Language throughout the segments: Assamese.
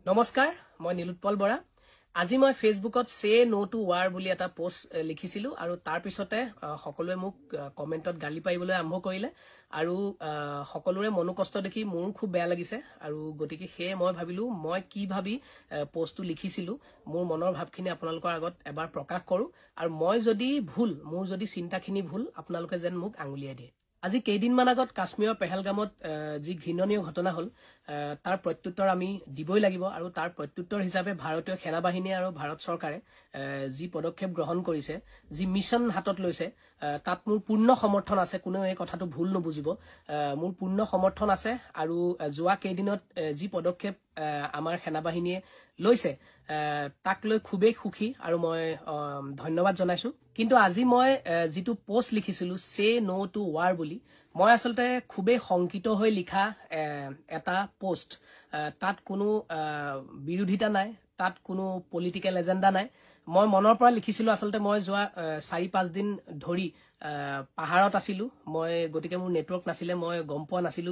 নমস্কাৰ মই নীলোৎপল বৰা আজি মই ফেসবুকত সে নো টু ৱাৰ বুলি এটা পোষ্ট লিখিছিলো আৰু তাৰ পিছতে সকলোৱে মোক কমেন্টত গালি পাইবলৈ আৰম্ভ কৰিলে আৰু সকলোৰে মনোকষ্ট দেখি মোৰ খুব বেয়া লাগিছে আৰু গতিকে হে মই ভাবিলো মই কি ভাবি পোষ্টটো লিখিছিলো মোৰ মনৰ ভাৱখিনি আপোনালোকৰ আগত এবাৰ প্ৰকাশ কৰো আৰু মই যদি ভুল মোৰ যদি চিন্তাখিনি ভুল আপোনালোকে যেন মোক আঙুলিয়াই দিয়ে আজি কেইদিনমান আগত কাশ্মীৰৰ পেহেলগামত যি ঘৃণনীয় ঘটনা হল তাৰ প্ৰত্যুত্তৰ আমি দিবই লাগিব আৰু তাৰ প্ৰত্যুত্তৰ হিচাপে ভাৰতীয় সেনাবাহিনী আৰু ভাৰত চৰকাৰে যি পদক্ষেপ গ্ৰহণ কৰিছে যি মিছন হাতত লৈছে তাত মোৰ পূৰ্ণ সমৰ্থন আছে কোনো এই কথাটো ভুল নবুজিব মোৰ পূৰ্ণ সমৰ্থন আছে আৰু যোৱা কেইদিনত যি পদক্ষেপ আমাৰ সেনাবাহিনীয়ে লৈছে তাক লৈ খুবেই সুখী আৰু মই ধন্যবাদ জনাইছো কিন্তু আজি মই যেটো পোষ্ট লিখিছিলো সে নো টু ৱাৰ বুলি মই আসলতে খুবেই শংকিত হৈ লিখা এটা পোষ্ট তাত কোনো বিৰোধিতা নাই তাত কোনো পলিটিক্যাল এজেন্ডা নাই মই মনৰ পৰা লিখিছিলো আসলতে মই যোৱা 4-5 দিন ধৰি পাহাৰত আছিলো মই গতিকে মোৰ নেটৱৰ্ক নাছিলে মই গম পোৱা নাছিলো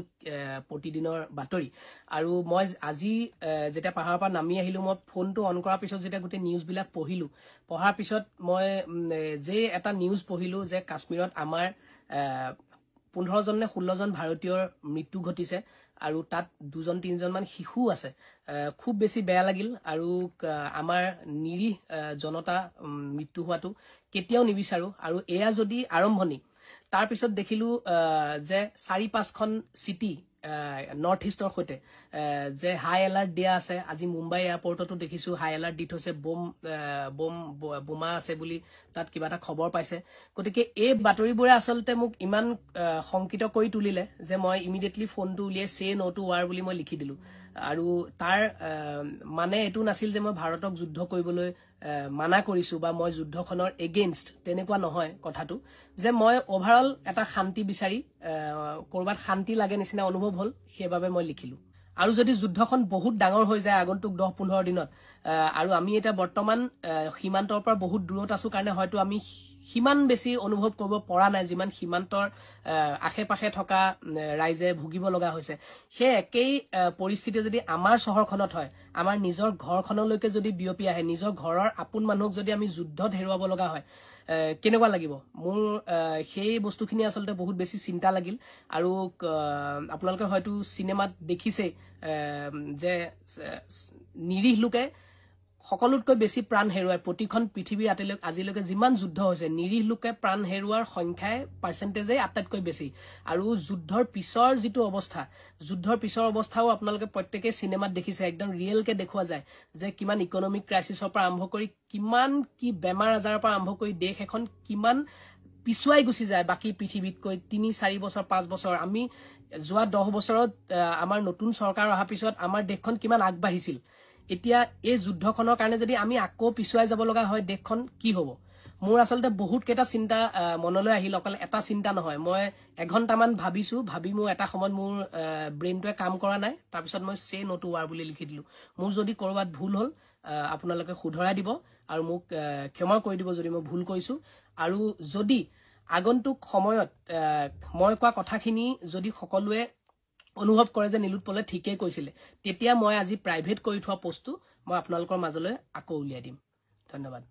প্ৰতিদিনৰ বাতৰি আৰু মই আজি যেটা পাহাৰৰ পৰা নামি আহিলো মই ফোনটো অন কৰাৰ পিছত যেটা গোটে নিউজ বিলাক পঢ়িলো পঢ়াৰ পিছত মই যে এটা নিউজ পঢ়িলো যে কাশ্মীৰত আমাৰ 15 জন নে 16 জন ভাৰতীয়ৰ মৃত্যু ঘটিছে আৰু তাত 2-3 জন মান শিশু আছে খুব বেছি বেয়া লাগিল আৰু আমাৰ নিৰি জনতা মৃত্যু হোৱাটো কেতিয়াও নিবিচাৰো আৰু এয়া যদি আৰম্ভণি তাৰ পিছত দেখিলো যে 4-5খন সিটি নৰ্থ ইষ্টৰ হৈতে যে হাই এলাৰ্ট দিয়া আছে আজি মুম্বাই এয়াৰপৰ্টতো দেখিছো হাই এলাৰ্ট দি থৈছে বোমা আছে বুলি তাত কিবা এটা খবৰ পাইছে গতিকে এই বাতৰিবোৰে আসলতে মোক ইমান শংকিত কৰি তুলিলে যে মই ইমিডিয়েটলি ফোনটো উলিয়াই সে নো টু ৱাৰ বুলি মই লিখি দিলো আৰু তাৰ মানে এটো নাছিল যে মই ভাৰতক যুদ্ধ কৰিবলৈ মানা কৰিছো বা মই যুদ্ধখনৰ এগেইনষ্ট তেনেকুৱা নহয় কথাটো যে মই ওভাৰঅল এটা শান্তি বিচাৰি কৰবাত শান্তি লাগে নিচিনা অনুভৱ হল সেইবাবে মই লিখিলো আৰু যদি যুদ্ধখন বহুত ডাঙৰ হৈ যায় আগন্তুক 10-15 দিনত আৰু আমি এটা বৰ্তমান সীমান্তৰ পৰা বহুত দূৰত আছো কাৰণে হয়তো আমি হিমান বেছি অনুভৱ কৰিব পৰা নাই যিমান সীমান্তৰ আশেপাশে থকা ৰাইজে ভুগিব লগা হৈছে সেই একেই পৰিস্থিতি যদি আমাৰ চহৰখনত হয় আমাৰ নিজৰ ঘৰখনলৈকে যদি বিয়পি আহে নিজৰ ঘৰৰ আপোন মানুহক যদি আমি যুদ্ধত হেৰুৱাব লগা হয় কেনেকুৱা লাগিব মোৰ সেই বস্তুখিনি আসলতে বহুত বেছি চিন্তা লাগিল আৰু আপোনালোকে হয়তো সিনেমাত দেখিছে যে নিৰীহ লোকে সকলোতকৈ বেছি প্ৰাণ হেৰুৱায় প্ৰতিখন পৃথিৱীৰ আজিলৈকে যিমান যুদ্ধ হৈছে নিৰীহ লোকে প্ৰাণ হেৰুৱাৰ সংখ্যাই পাৰ্চেন্টেজে আটাইতকৈ বেছি আৰু যুদ্ধৰ পিছৰ যেটো অৱস্থা যুদ্ধৰ পিছৰ অৱস্থাও আপোনালোকে প্ৰত্যেককে সিনেমাত দেখিছে একদম ৰিয়েল কে দেখুৱা যায় যে কিমান ইকোনমিক ক্ৰাইসিছৰ পৰা আৰম্ভ কৰি কিমান কি বেমাৰ আজাৰৰ পৰা আৰম্ভ কৰি দেশ এখন কিমান পিছুৱাই গুছি যায় বাকি পৃথিৱীতকৈ 3-4 বছৰ 5 বছৰ আমি যোৱা 10 বছৰত আমাৰ নতুন চৰকাৰ অহাৰ পিছত আমাৰ দেশখন কিমান আগবাঢ়িছিল এতিয়া এই যুদ্ধখনৰ কাৰণে যদি আমি আকৌ পিছুৱাই যাব লগা হয় দেশখন কি হ'ব মোৰ আসলতে বহুত কেটা চিন্তা মনলৈ আহিল অকল এটা চিন্তা নহয় মই এঘণ্টামান ভাবি মোৰ এটা সময়ত মোৰ ব্ৰেইনটোৱে কাম কৰা নাই তাৰ পিছত মই সে নো টু ৱাৰ বুলি লিখি দিলো মোৰ যদি কৰবাত ভুল হল আপোনালোকে শুধৰাই দিব আৰু মোক ক্ষমা কৰি দিব যদি মই ভুল কৰিছো আৰু যদি আগন্তুক সময়ত মই কোৱা কথাখিনি যদি সকলোৱে অনুভৱ কৰে যে নীলোৎপলে ঠিকই কৈছিলে তেতিয়া মই আজি প্ৰাইভেট কৰি থোৱা পোষ্টটো মই আপোনালোকৰ মাজলৈ আকৌ উলিয়াই দিম ধন্যবাদ